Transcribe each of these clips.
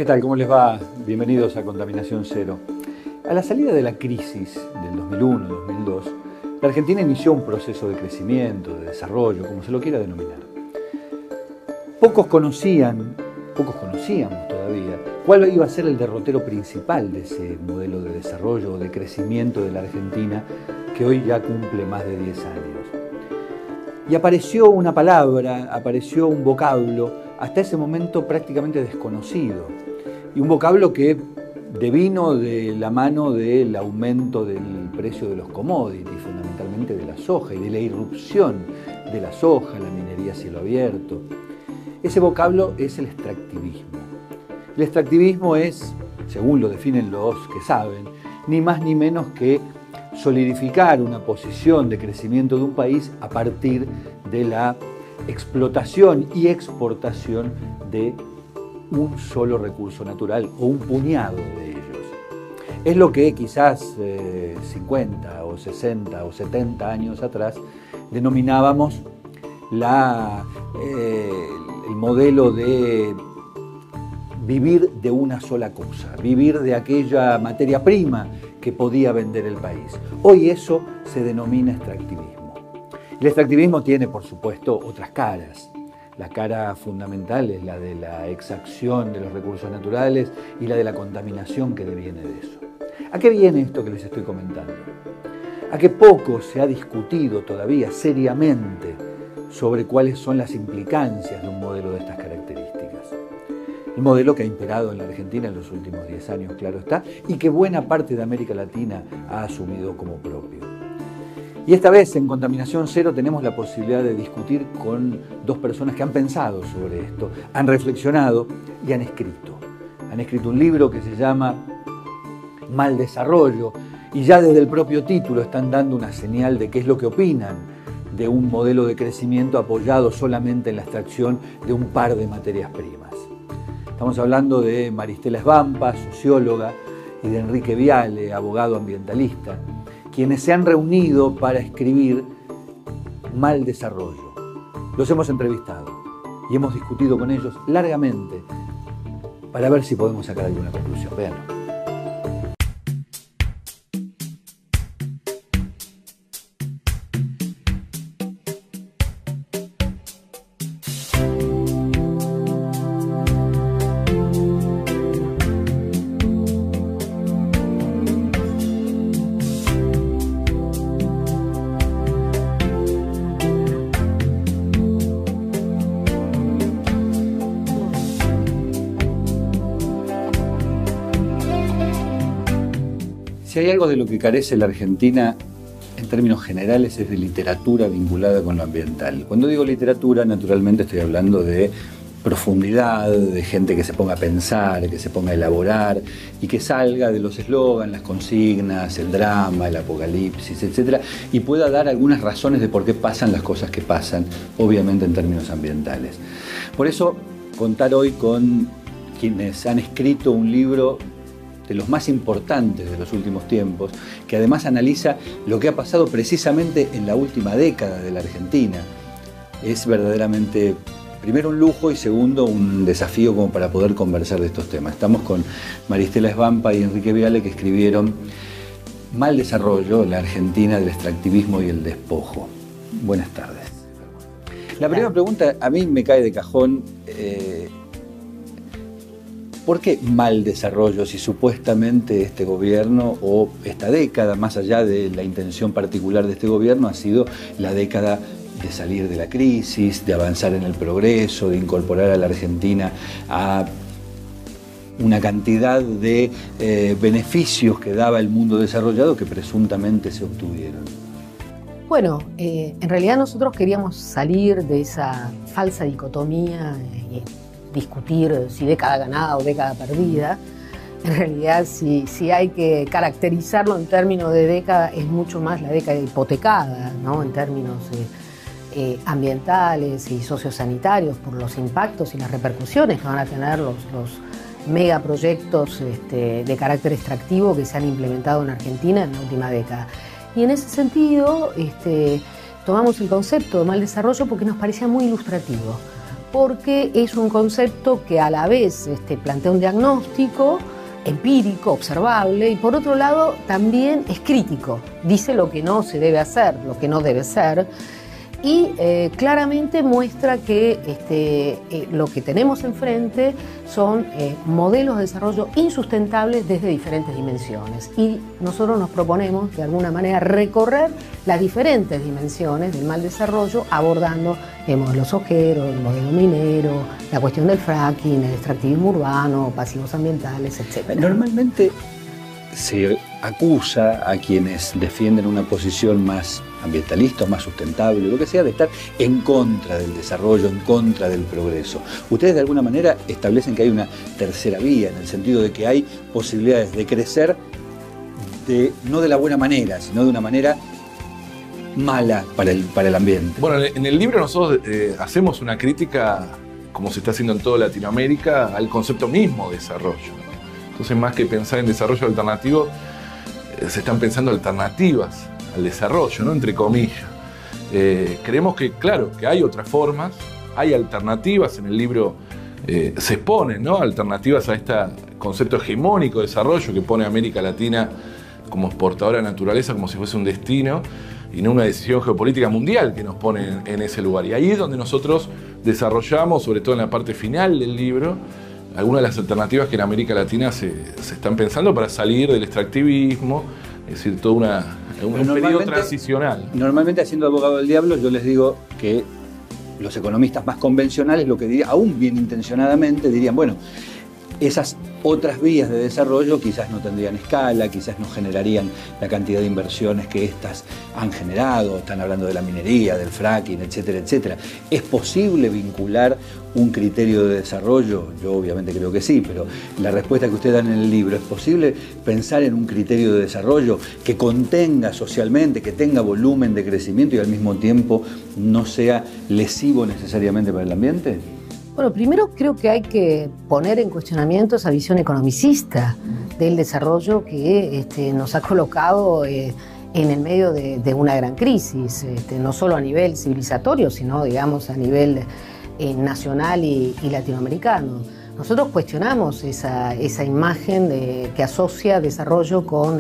¿Qué tal? ¿Cómo les va? Bienvenidos a Contaminación Cero. A la salida de la crisis del 2001-2002, la Argentina inició un proceso de crecimiento, de desarrollo, como se lo quiera denominar. Pocos conocíamos todavía cuál iba a ser el derrotero principal de ese modelo de desarrollo o de crecimiento de la Argentina, que hoy ya cumple más de 10 años. Y apareció una palabra, apareció un vocablo, hasta ese momento prácticamente desconocido, y un vocablo que devino de la mano del aumento del precio de los commodities, fundamentalmente de la soja, y de la irrupción de la soja, la minería a cielo abierto. Ese vocablo es el extractivismo. El extractivismo es, según lo definen los que saben, ni más ni menos que solidificar una posición de crecimiento de un país a partir de la explotación y exportación de un solo recurso natural o un puñado de ellos. Es lo que quizás 50 o 60 o 70 años atrás denominábamos el modelo de vivir de una sola cosa, vivir de aquella materia prima que podía vender el país. Hoy eso se denomina extractivismo. El extractivismo tiene, por supuesto, otras caras. La cara fundamental es la de la exacción de los recursos naturales y la de la contaminación que deviene de eso. ¿A qué viene esto que les estoy comentando? A que poco se ha discutido todavía seriamente sobre cuáles son las implicancias de un modelo de estas características. El modelo que ha imperado en la Argentina en los últimos 10 años, claro está, y que buena parte de América Latina ha asumido como propio. Y esta vez en Contaminación Cero tenemos la posibilidad de discutir con dos personas que han pensado sobre esto, han reflexionado y han escrito. Han escrito un libro que se llama Mal Desarrollo, y ya desde el propio título están dando una señal de qué es lo que opinan de un modelo de crecimiento apoyado solamente en la extracción de un par de materias primas. Estamos hablando de Maristela Svampa, socióloga, y de Enrique Viale, abogado ambientalista, quienes se han reunido para escribir Mal Desarrollo. Los hemos entrevistado y hemos discutido con ellos largamente para ver si podemos sacar alguna conclusión. Véanlo. Si hay algo de lo que carece la Argentina en términos generales es de literatura vinculada con lo ambiental. Cuando digo literatura, naturalmente estoy hablando de profundidad, de gente que se ponga a pensar, que se ponga a elaborar y que salga de los eslogans, las consignas, el drama, el apocalipsis, etc. y pueda dar algunas razones de por qué pasan las cosas que pasan, obviamente en términos ambientales. Por eso, contar hoy con quienes han escrito un libro de los más importantes de los últimos tiempos, que además analiza lo que ha pasado precisamente en la última década de la Argentina. Es verdaderamente, primero, un lujo y segundo, un desafío como para poder conversar de estos temas. Estamos con Maristela Svampa y Enrique Viale, que escribieron Mal Desarrollo, la Argentina del extractivismo y el despojo. Buenas tardes. La primera pregunta a mí me cae de cajón. ¿Por qué mal desarrollo si supuestamente este gobierno o esta década, más allá de la intención particular de este gobierno, ha sido la década de salir de la crisis, de avanzar en el progreso, de incorporar a la Argentina a una cantidad de beneficios que daba el mundo desarrollado que presuntamente se obtuvieron? Bueno, en realidad nosotros queríamos salir de esa falsa dicotomía y discutir si década ganada o década perdida. En realidad, si hay que caracterizarlo en términos de década, es mucho más la década hipotecada, ¿no? En términos ambientales y sociosanitarios, por los impactos y las repercusiones que van a tener los megaproyectos de carácter extractivo que se han implementado en Argentina en la última década. Y en ese sentido, tomamos el concepto de mal desarrollo porque nos parecía muy ilustrativo. porque es un concepto que a la vez plantea un diagnóstico empírico, observable, y por otro lado también es crítico, dice lo que no se debe hacer, lo que no debe ser, y claramente muestra que lo que tenemos enfrente son modelos de desarrollo insustentables desde diferentes dimensiones. Y nosotros nos proponemos, de alguna manera, recorrer las diferentes dimensiones del mal desarrollo, abordando el modelo sojero, el modelo minero, la cuestión del fracking, el extractivismo urbano, pasivos ambientales, etc. Normalmente se acusa a quienes defienden una posición más ambientalista, más sustentable, lo que sea, de estar en contra del desarrollo, en contra del progreso. Ustedes de alguna manera establecen que hay una tercera vía, en el sentido de que hay posibilidades de crecer no de la buena manera, sino de una manera mala para el ambiente. Bueno, en el libro nosotros hacemos una crítica, como se está haciendo en toda Latinoamérica, al concepto mismo de desarrollo. Entonces, más que pensar en desarrollo alternativo, se están pensando alternativas al desarrollo, ¿no? Entre comillas. Creemos que, claro, que hay otras formas, hay alternativas. En el libro se exponen, ¿no? Alternativas a este concepto hegemónico de desarrollo que pone a América Latina como exportadora de naturaleza, como si fuese un destino y no una decisión geopolítica mundial que nos pone en ese lugar. Y ahí es donde nosotros desarrollamos, sobre todo en la parte final del libro, algunas de las alternativas que en América Latina se están pensando para salir del extractivismo, es decir, todo un periodo transicional. Normalmente, haciendo abogado del diablo, yo les digo que los economistas más convencionales, lo que dirían, aún bien intencionadamente, dirían, bueno, esas otras vías de desarrollo quizás no tendrían escala, quizás no generarían la cantidad de inversiones que estas han generado. Están hablando de la minería, del fracking, etcétera, etcétera. ¿Es posible vincular un criterio de desarrollo? Yo obviamente creo que sí, pero la respuesta que ustedes dan en el libro, ¿es posible pensar en un criterio de desarrollo que contenga socialmente, que tenga volumen de crecimiento y al mismo tiempo no sea lesivo necesariamente para el ambiente? Bueno, primero creo que hay que poner en cuestionamiento esa visión economicista del desarrollo que nos ha colocado en el medio de una gran crisis, no solo a nivel civilizatorio, sino, digamos, a nivel nacional y latinoamericano. Nosotros cuestionamos esa imagen que asocia desarrollo con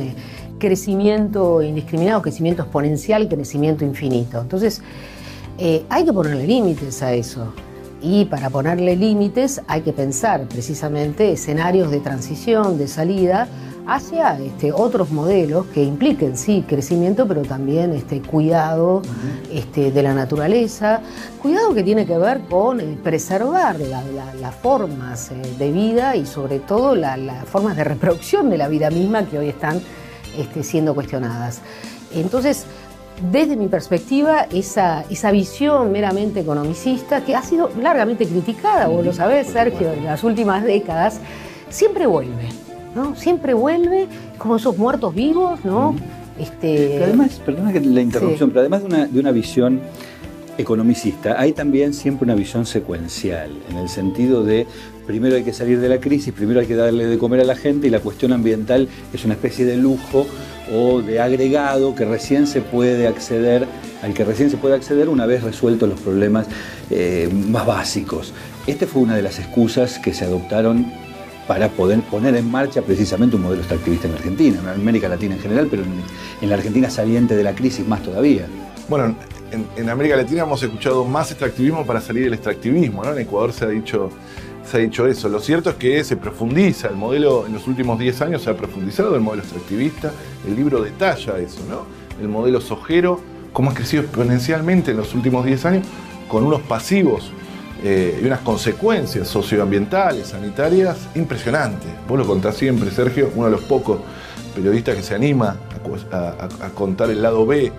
crecimiento indiscriminado, crecimiento exponencial, crecimiento infinito. Entonces, hay que ponerle límites a eso. Y para ponerle límites hay que pensar precisamente escenarios de transición, de salida, hacia otros modelos que impliquen, sí, crecimiento, pero también cuidado de la naturaleza, cuidado que tiene que ver con preservar las formas de vida y sobre todo las formas de reproducción de la vida misma que hoy están siendo cuestionadas. Entonces, desde mi perspectiva, esa visión meramente economicista, que ha sido largamente criticada, vos lo sabés, Sergio, en las últimas décadas, siempre vuelve, ¿no? Siempre vuelve como esos muertos vivos, ¿no? Pero además, perdona que la interrupción, sí, pero además de una visión economicista, hay también siempre una visión secuencial, en el sentido de primero hay que salir de la crisis, primero hay que darle de comer a la gente, y la cuestión ambiental es una especie de lujo o de agregado que recién se puede acceder, al que recién se puede acceder una vez resueltos los problemas más básicos. Fue una de las excusas que se adoptaron para poder poner en marcha precisamente un modelo extractivista en Argentina, en América Latina en general, pero en la Argentina saliente de la crisis más todavía. Bueno, en América Latina hemos escuchado más extractivismo para salir del extractivismo, ¿no? En Ecuador se ha dicho eso. Lo cierto es que se profundiza el modelo, en los últimos 10 años se ha profundizado el modelo extractivista. El libro detalla eso, ¿no? El modelo sojero, cómo ha crecido exponencialmente en los últimos 10 años, con unos pasivos y unas consecuencias socioambientales, sanitarias, impresionantes. Vos lo contás siempre, Sergio, uno de los pocos periodistas que se anima a contar el lado B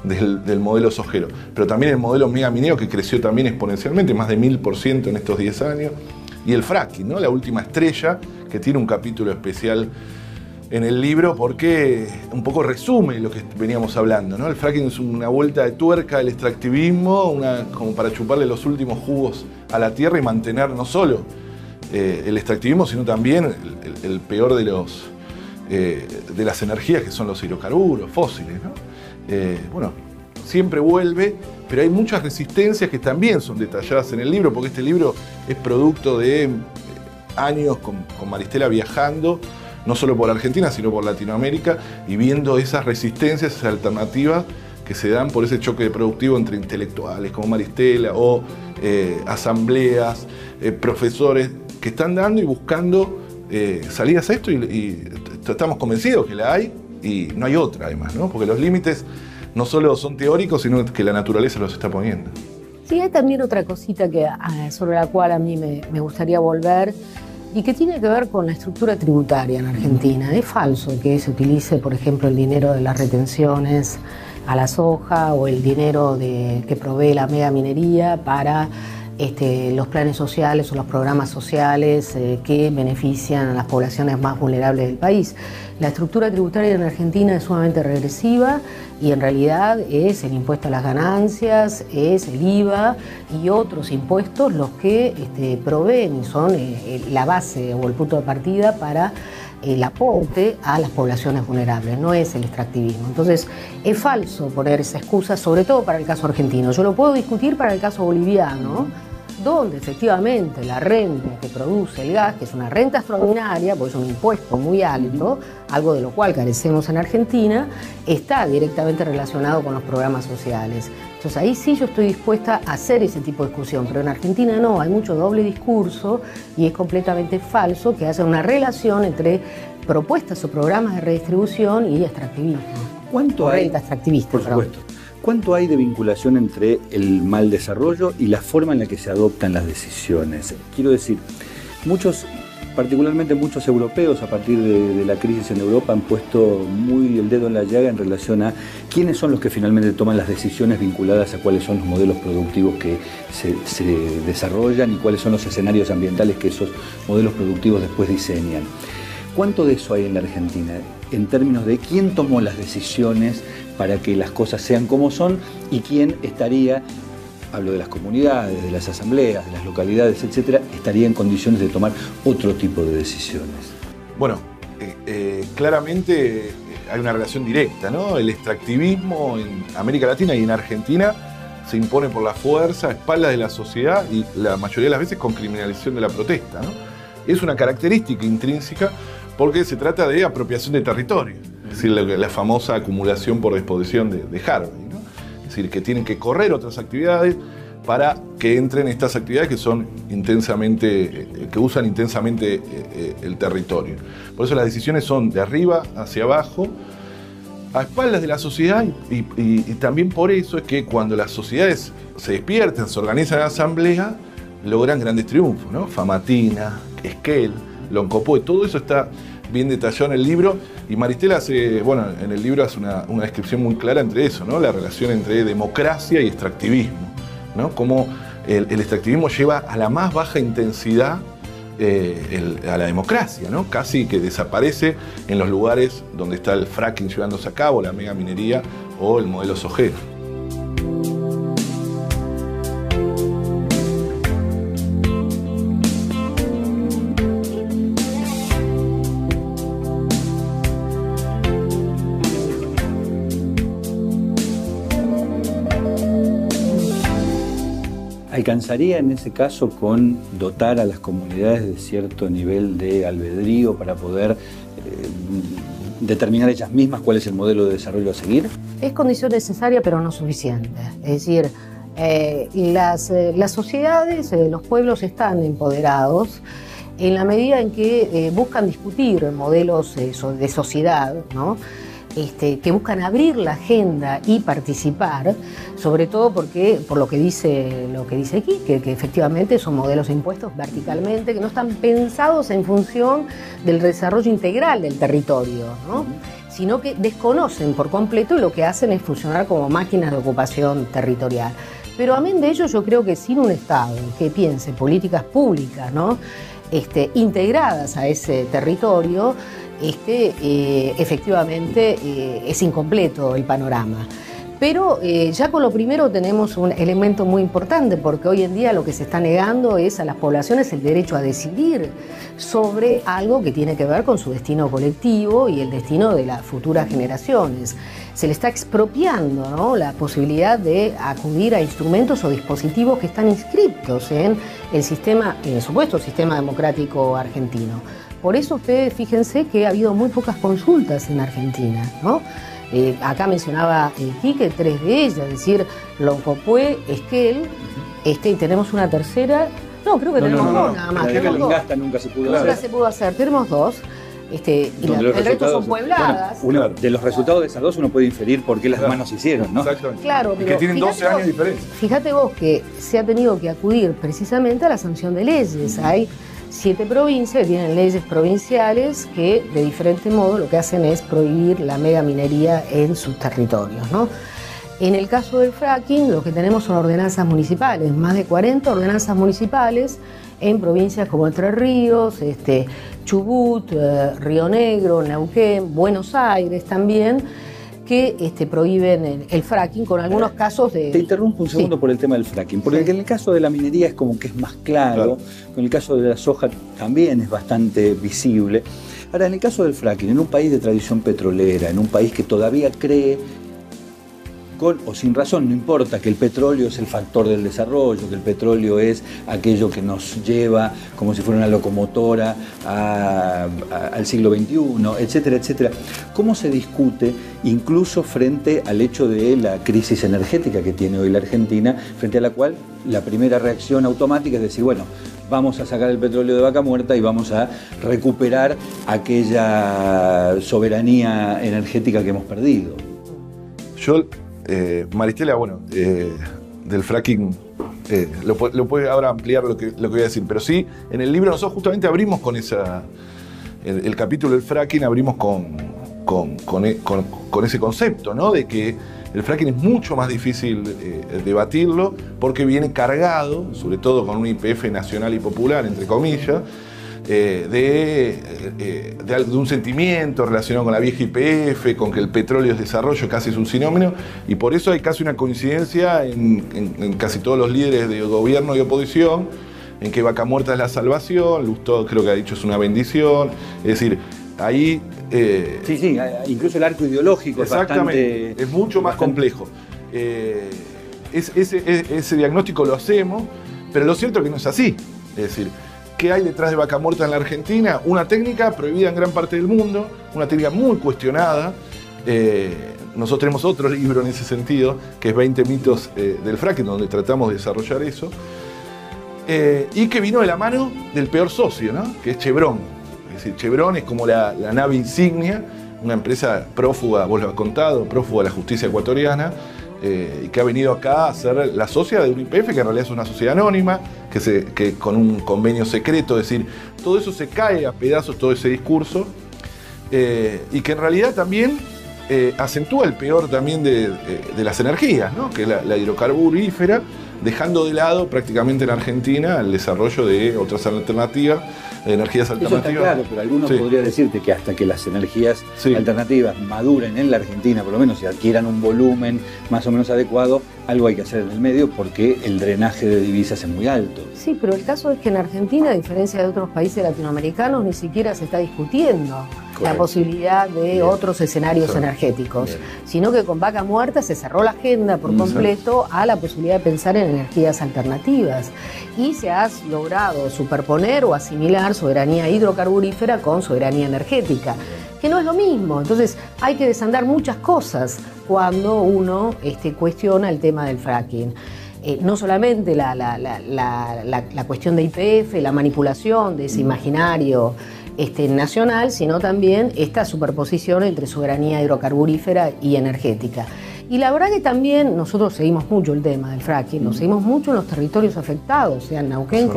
del modelo sojero. Pero también el modelo megaminero, que creció también exponencialmente, más de 1000% en estos 10 años. Y el fracking, ¿no? La última estrella, que tiene un capítulo especial en el libro porque un poco resume lo que veníamos hablando, ¿no? El fracking es una vuelta de tuerca del extractivismo, como para chuparle los últimos jugos a la tierra y mantener no solo el extractivismo, sino también el peor de las energías, que son los hidrocarburos fósiles, ¿no? Bueno, siempre vuelve, pero hay muchas resistencias que también son detalladas en el libro, porque este libro es producto de años con Maristela viajando, no solo por Argentina, sino por Latinoamérica, y viendo esas resistencias, esas alternativas que se dan por ese choque productivo entre intelectuales como Maristela o asambleas, profesores que están dando y buscando salidas a esto, y estamos convencidos que la hay y no hay otra además, ¿no? Porque los límites no solo son teóricos, sino que la naturaleza los está poniendo. Sí, hay también otra cosita sobre la cual a mí me gustaría volver, y que tiene que ver con la estructura tributaria en Argentina. Es falso que se utilice, por ejemplo, el dinero de las retenciones a la soja o el dinero que provee la megaminería para los planes sociales o los programas sociales que benefician a las poblaciones más vulnerables del país. La estructura tributaria en Argentina es sumamente regresiva y en realidad es el impuesto a las ganancias, es el IVA y otros impuestos los que proveen y son la base o el punto de partida para el aporte a las poblaciones vulnerables, no es el extractivismo. Entonces, es falso poner esa excusa, sobre todo para el caso argentino. Yo lo puedo discutir para el caso boliviano, donde efectivamente la renta que produce el gas, que es una renta extraordinaria, porque es un impuesto muy alto, algo de lo cual carecemos en Argentina, está directamente relacionado con los programas sociales. Entonces ahí sí yo estoy dispuesta a hacer ese tipo de discusión, pero en Argentina no, hay mucho doble discurso y es completamente falso que haya una relación entre propuestas o programas de redistribución y extractivismo. ¿Cuánto hay? Renta extractivista, por supuesto. ¿Cuánto hay de vinculación entre el mal desarrollo y la forma en la que se adoptan las decisiones? Quiero decir, particularmente muchos europeos, a partir de la crisis en Europa, han puesto muy el dedo en la llaga en relación a quiénes son los que finalmente toman las decisiones vinculadas a cuáles son los modelos productivos que se desarrollan y cuáles son los escenarios ambientales que esos modelos productivos después diseñan. ¿Cuánto de eso hay en la Argentina en términos de quién tomó las decisiones para que las cosas sean como son y quién estaría, hablo de las comunidades, de las asambleas, de las localidades, etcétera, estaría en condiciones de tomar otro tipo de decisiones? Bueno, claramente hay una relación directa, ¿no? El extractivismo en América Latina y en Argentina se impone por la fuerza, a espaldas de la sociedad y la mayoría de las veces con criminalización de la protesta, ¿no? Es una característica intrínseca porque se trata de apropiación de territorio, es decir, la famosa acumulación por disposición de Harvey, ¿no? Es decir, que tienen que correr otras actividades para que entren estas actividades que son que usan intensamente el territorio. Por eso las decisiones son de arriba hacia abajo, a espaldas de la sociedad, y también por eso es que cuando las sociedades se despiertan, se organizan en asamblea, logran grandes triunfos, ¿no? Famatina, Esquel, Loncopoe, todo eso está bien detallado en el libro, y Maristela en el libro hace una descripción muy clara entre eso, ¿no? La relación entre democracia y extractivismo, ¿no? Cómo el extractivismo lleva a la más baja intensidad a la democracia, ¿no? Casi que desaparece en los lugares donde está el fracking llevándose a cabo, la megaminería o el modelo sojero. ¿Alcanzaría en ese caso con dotar a las comunidades de cierto nivel de albedrío para poder determinar ellas mismas cuál es el modelo de desarrollo a seguir? Es condición necesaria, pero no suficiente. Es decir, las sociedades, los pueblos están empoderados en la medida en que buscan discutir modelos de sociedad, ¿no? Que buscan abrir la agenda y participar, sobre todo por lo que dice aquí, que efectivamente son modelos impuestos verticalmente, que no están pensados en función del desarrollo integral del territorio, ¿no? Sino que desconocen por completo y lo que hacen es funcionar como máquinas de ocupación territorial. Pero amén de ello, yo creo que sin un Estado que piense políticas públicas, ¿no? Integradas a ese territorio, efectivamente es incompleto el panorama. Pero ya con lo primero tenemos un elemento muy importante, porque hoy en día lo que se está negando es a las poblaciones el derecho a decidir sobre algo que tiene que ver con su destino colectivo y el destino de las futuras generaciones. Se le está expropiando, ¿no?, la posibilidad de acudir a instrumentos o dispositivos que están inscriptos en el supuesto sistema democrático argentino. Por eso ustedes fíjense que ha habido muy pocas consultas en Argentina, ¿no? Acá mencionaba Quique 3 de ellas, es decir, Loncopué, Esquel, y tenemos una tercera. No, creo que tenemos dos nada más. La de Calingasta nunca se pudo hacer. Nunca se pudo hacer, tenemos dos. Y el resto son puebladas. Bueno, de los resultados de esas dos uno puede inferir por qué las manos se hicieron, ¿no? Exactamente. Claro, y que tienen 12 años de diferencia. Fíjate vos que se ha tenido que acudir precisamente a la sanción de leyes. Hay 7 provincias que tienen leyes provinciales que de diferente modo lo que hacen es prohibir la megaminería en sus territorios, ¿no? En el caso del fracking lo que tenemos son ordenanzas municipales, más de 40 ordenanzas municipales en provincias como Entre Ríos, Chubut, Río Negro, Neuquén, Buenos Aires también, que prohíben el fracking con algunos casos de... Te interrumpo un segundo por el tema del fracking, porque en el caso de la minería es como que es más claro, en el caso de la soja también es bastante visible. Ahora, en el caso del fracking, en un país de tradición petrolera, en un país que todavía cree, con o sin razón, no importa, que el petróleo es el factor del desarrollo, que el petróleo es aquello que nos lleva como si fuera una locomotora al siglo XXI, etcétera, etcétera. ¿Cómo se discute, incluso frente al hecho de la crisis energética que tiene hoy la Argentina, frente a la cual la primera reacción automática es decir, bueno, vamos a sacar el petróleo de Vaca Muerta y vamos a recuperar aquella soberanía energética que hemos perdido? Yo... Maristela, bueno, del fracking, lo puede ahora ampliar lo que voy a decir, pero sí, en el libro nosotros justamente abrimos con el capítulo del fracking, abrimos con ese concepto, ¿no? De que el fracking es mucho más difícil debatirlo porque viene cargado, sobre todo con un YPF nacional y popular, entre comillas, de un sentimiento relacionado con la vieja YPF, con que el petróleo es desarrollo, casi es un sinónimo, y por eso hay casi una coincidencia en casi todos los líderes de gobierno y oposición, en que Vaca Muerta es la salvación, Lustó creo que ha dicho es una bendición, es decir, ahí... sí, incluso el arco ideológico exactamente, es mucho más complejo. Ese diagnóstico lo hacemos, pero lo cierto es que no es así, es decir, ¿qué hay detrás de Vaca Muerta en la Argentina? Una técnica prohibida en gran parte del mundo, una técnica muy cuestionada. Nosotros tenemos otro libro en ese sentido, que es 20 mitos del fracking, donde tratamos de desarrollar eso. Y que vino de la mano del peor socio, ¿no? Que es Chevron. Es decir, Chevron es como la nave insignia, una empresa prófuga, vos lo has contado, prófuga de la justicia ecuatoriana, y que ha venido acá a ser la socia de un YPF, que en realidad es una sociedad anónima, que con un convenio secreto, es decir, todo eso se cae a pedazos, todo ese discurso, y que en realidad también acentúa el peor también de las energías, ¿no? Que es la hidrocarburífera, dejando de lado prácticamente en Argentina el desarrollo de otras alternativas, de energías alternativas. Eso está claro, pero algunos podría decirte que hasta que las energías alternativas maduren en la Argentina, por lo menos, y adquieran un volumen más o menos adecuado, algo hay que hacer en el medio porque el drenaje de divisas es muy alto. Sí, pero el caso es que en Argentina, a diferencia de otros países latinoamericanos, ni siquiera se está discutiendo la posibilidad de otros escenarios energéticos, sino que con Vaca Muerta se cerró la agenda por completo a la posibilidad de pensar en energías alternativas y se ha logrado superponer o asimilar soberanía hidrocarburífera con soberanía energética, que no es lo mismo. Entonces hay que desandar muchas cosas cuando uno cuestiona el tema del fracking. No solamente la cuestión de YPF, la manipulación de ese imaginario nacional, sino también esta superposición entre soberanía hidrocarburífera y energética. Y la verdad que también nosotros seguimos mucho el tema del fracking, lo seguimos mucho en los territorios afectados, sea en Neuquén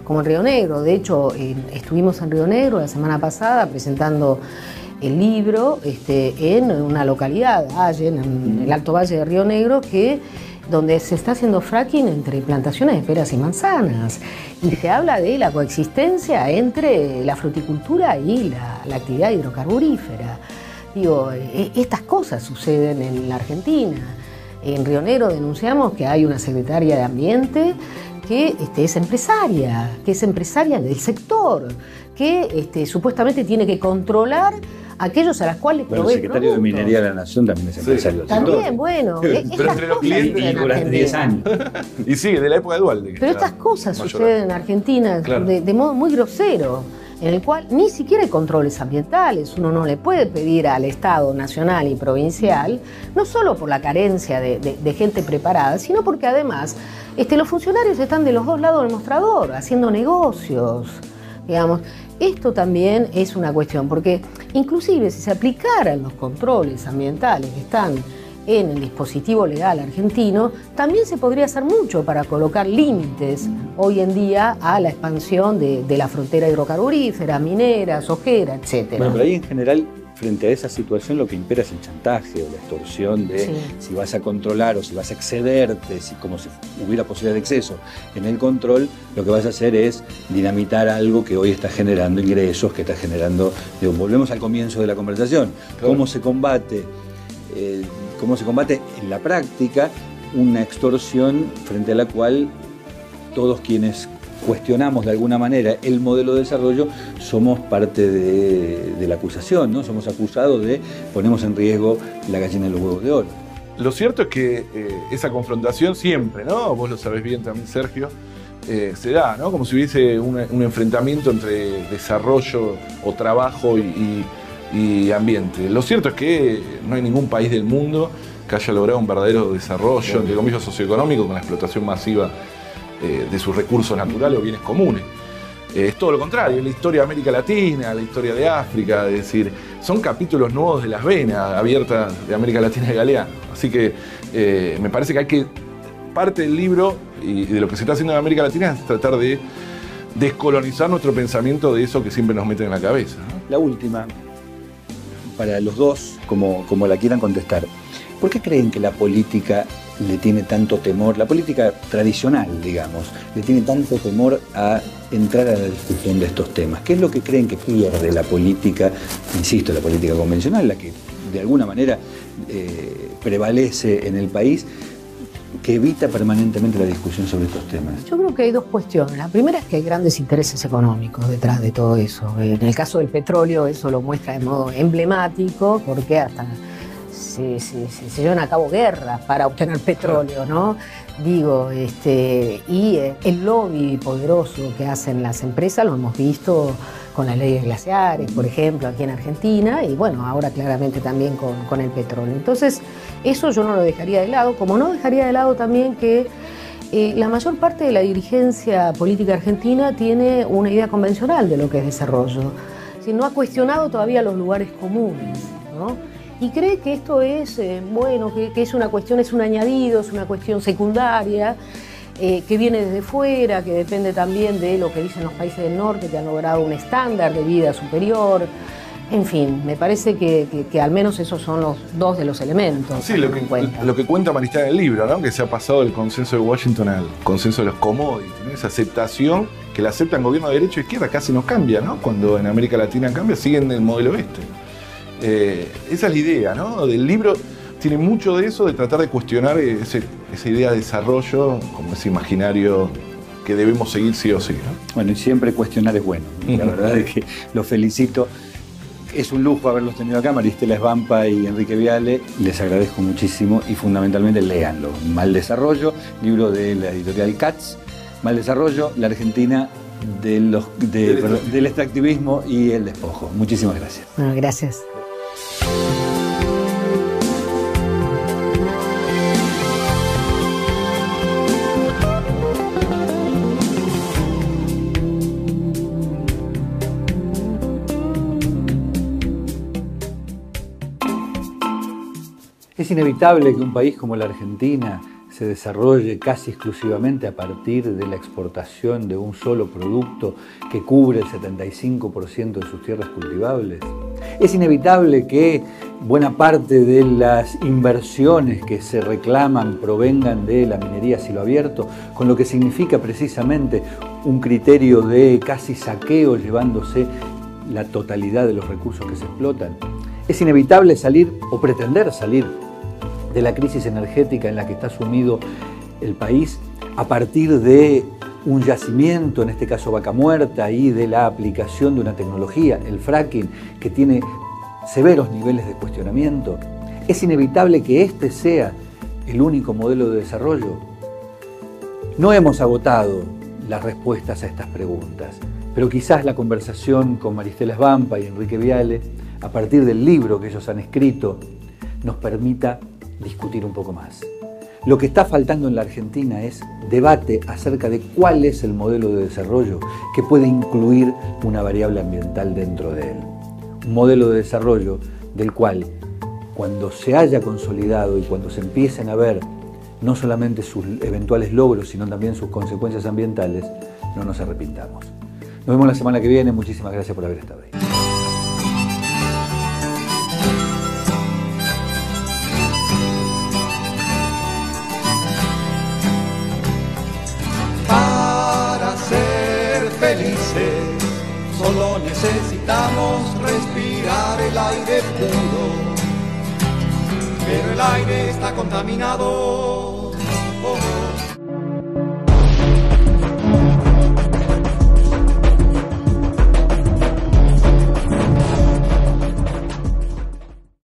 como en Río Negro. De hecho, estuvimos en Río Negro la semana pasada presentando el libro en una localidad, Allen, en el Alto Valle de Río Negro, donde se está haciendo fracking entre plantaciones de peras y manzanas. Y se habla de la coexistencia entre la fruticultura y la actividad hidrocarburífera. Digo, estas cosas suceden en la Argentina. En Río Negro denunciamos que hay una secretaria de Ambiente que es empresaria del sector, que supuestamente tiene que controlar aquellos a las cuales bueno, provee el secretario productos. de Minería de la Nación también es empresario del sector. También, bueno. Pero entre los clientes durante 10 años. Y sigue, de la época de Dualde. Pero estas cosas suceden en Argentina claro, de modo muy grosero, en el cual ni siquiera hay controles ambientales. Uno no le puede pedir al Estado nacional y provincial, no solo por la carencia de gente preparada, sino porque además los funcionarios están de los dos lados del mostrador, haciendo negocios, digamos. Esto también es una cuestión, porque inclusive si se aplicaran los controles ambientales que están en el dispositivo legal argentino, también se podría hacer mucho para colocar límites hoy en día a la expansión de la frontera hidrocarburífera, minera, sojera, etc. Bueno, pero ahí en general, frente a esa situación, lo que impera es el chantaje o la extorsión de si vas a controlar o si vas a excederte, como si hubiera posibilidad de exceso en el control, lo que vas a hacer es dinamitar algo que hoy está generando ingresos, que está generando... volvemos al comienzo de la conversación. Claro. ¿Cómo se combate en la práctica una extorsión frente a la cual todos quienes cuestionamos de alguna manera el modelo de desarrollo somos parte de la acusación, ¿no? Somos acusados ponemos en riesgo la gallina de los huevos de oro. Lo cierto es que esa confrontación siempre, ¿no? Vos lo sabés bien también, Sergio, se da, ¿no? Como si hubiese un enfrentamiento entre desarrollo o trabajo y ambiente. Lo cierto es que no hay ningún país del mundo que haya logrado un verdadero desarrollo, entre comillas, socioeconómico con la explotación masiva de sus recursos naturales o bienes comunes. Es todo lo contrario, la historia de América Latina, la historia de África, es decir, son capítulos nuevos de las venas abiertas de América Latina y Galeano. Así que me parece que parte del libro y de lo que se está haciendo en América Latina es tratar de descolonizar nuestro pensamiento de eso que siempre nos meten en la cabeza, ¿no? La última, para los dos, como la quieran contestar, ¿por qué creen que la política le tiene tanto temor, la política tradicional, digamos, le tiene tanto temor a entrar a la discusión de estos temas? ¿Qué es lo que creen que pierde la política, insisto, la política convencional, la que de alguna manera prevalece en el país, que evita permanentemente la discusión sobre estos temas? Yo creo que hay dos cuestiones. La primera es que hay grandes intereses económicos detrás de todo eso. En el caso del petróleo eso lo muestra de modo emblemático, porque hasta se llevan a cabo guerras para obtener petróleo, ¿no? Digo, y el lobby poderoso que hacen las empresas lo hemos visto con las leyes glaciares, por ejemplo, aquí en Argentina, y bueno, ahora claramente también con el petróleo. Entonces, eso yo no lo dejaría de lado, como no dejaría de lado también que la mayor parte de la dirigencia política argentina tiene una idea convencional de lo que es desarrollo. Si no ha cuestionado todavía los lugares comunes, ¿no? Y cree que esto es, bueno, que es una cuestión, es un añadido, es una cuestión secundaria, que viene desde fuera, que depende también de lo que dicen los países del norte, que han logrado un estándar de vida superior. En fin, me parece que al menos esos son los dos de los elementos. Sí, lo que cuenta Maristá en el libro, ¿no? Que se ha pasado del consenso de Washington al consenso de los commodities, ¿no? Esa aceptación que la aceptan gobierno de derecha e izquierda casi no cambia, ¿no? Cuando en América Latina cambia, siguen el modelo este. Esa es la idea, ¿no? Del libro tiene mucho de eso, de tratar de cuestionar esa idea de desarrollo, como ese imaginario que debemos seguir sí o sí, ¿no? Bueno, y siempre cuestionar es bueno. La verdad es que los felicito. Es un lujo haberlos tenido acá, Maristela Svampa y Enrique Viale. Les agradezco muchísimo y fundamentalmente léanlo. Mal Desarrollo, libro de la editorial Katz. Mal Desarrollo, la Argentina del extractivismo y el despojo. Muchísimas gracias. Bueno, gracias. Es inevitable que un país como la Argentina se desarrolle casi exclusivamente a partir de la exportación de un solo producto que cubre el 75% de sus tierras cultivables. Es inevitable que buena parte de las inversiones que se reclaman provengan de la minería a cielo abierto, con lo que significa precisamente un criterio de casi saqueo llevándose la totalidad de los recursos que se explotan. Es inevitable salir o pretender salir de la crisis energética en la que está sumido el país a partir de un yacimiento, en este caso Vaca Muerta, y de la aplicación de una tecnología, el fracking, que tiene severos niveles de cuestionamiento, es inevitable que este sea el único modelo de desarrollo. No hemos agotado las respuestas a estas preguntas, pero quizás la conversación con Maristela Svampa y Enrique Viale, a partir del libro que ellos han escrito, nos permita discutir un poco más. Lo que está faltando en la Argentina es debate acerca de cuál es el modelo de desarrollo que puede incluir una variable ambiental dentro de él. Un modelo de desarrollo del cual, cuando se haya consolidado y cuando se empiecen a ver no solamente sus eventuales logros, sino también sus consecuencias ambientales, no nos arrepintamos. Nos vemos la semana que viene. Muchísimas gracias por haber estado ahí. Solo necesitamos respirar el aire puro, pero el aire está contaminado.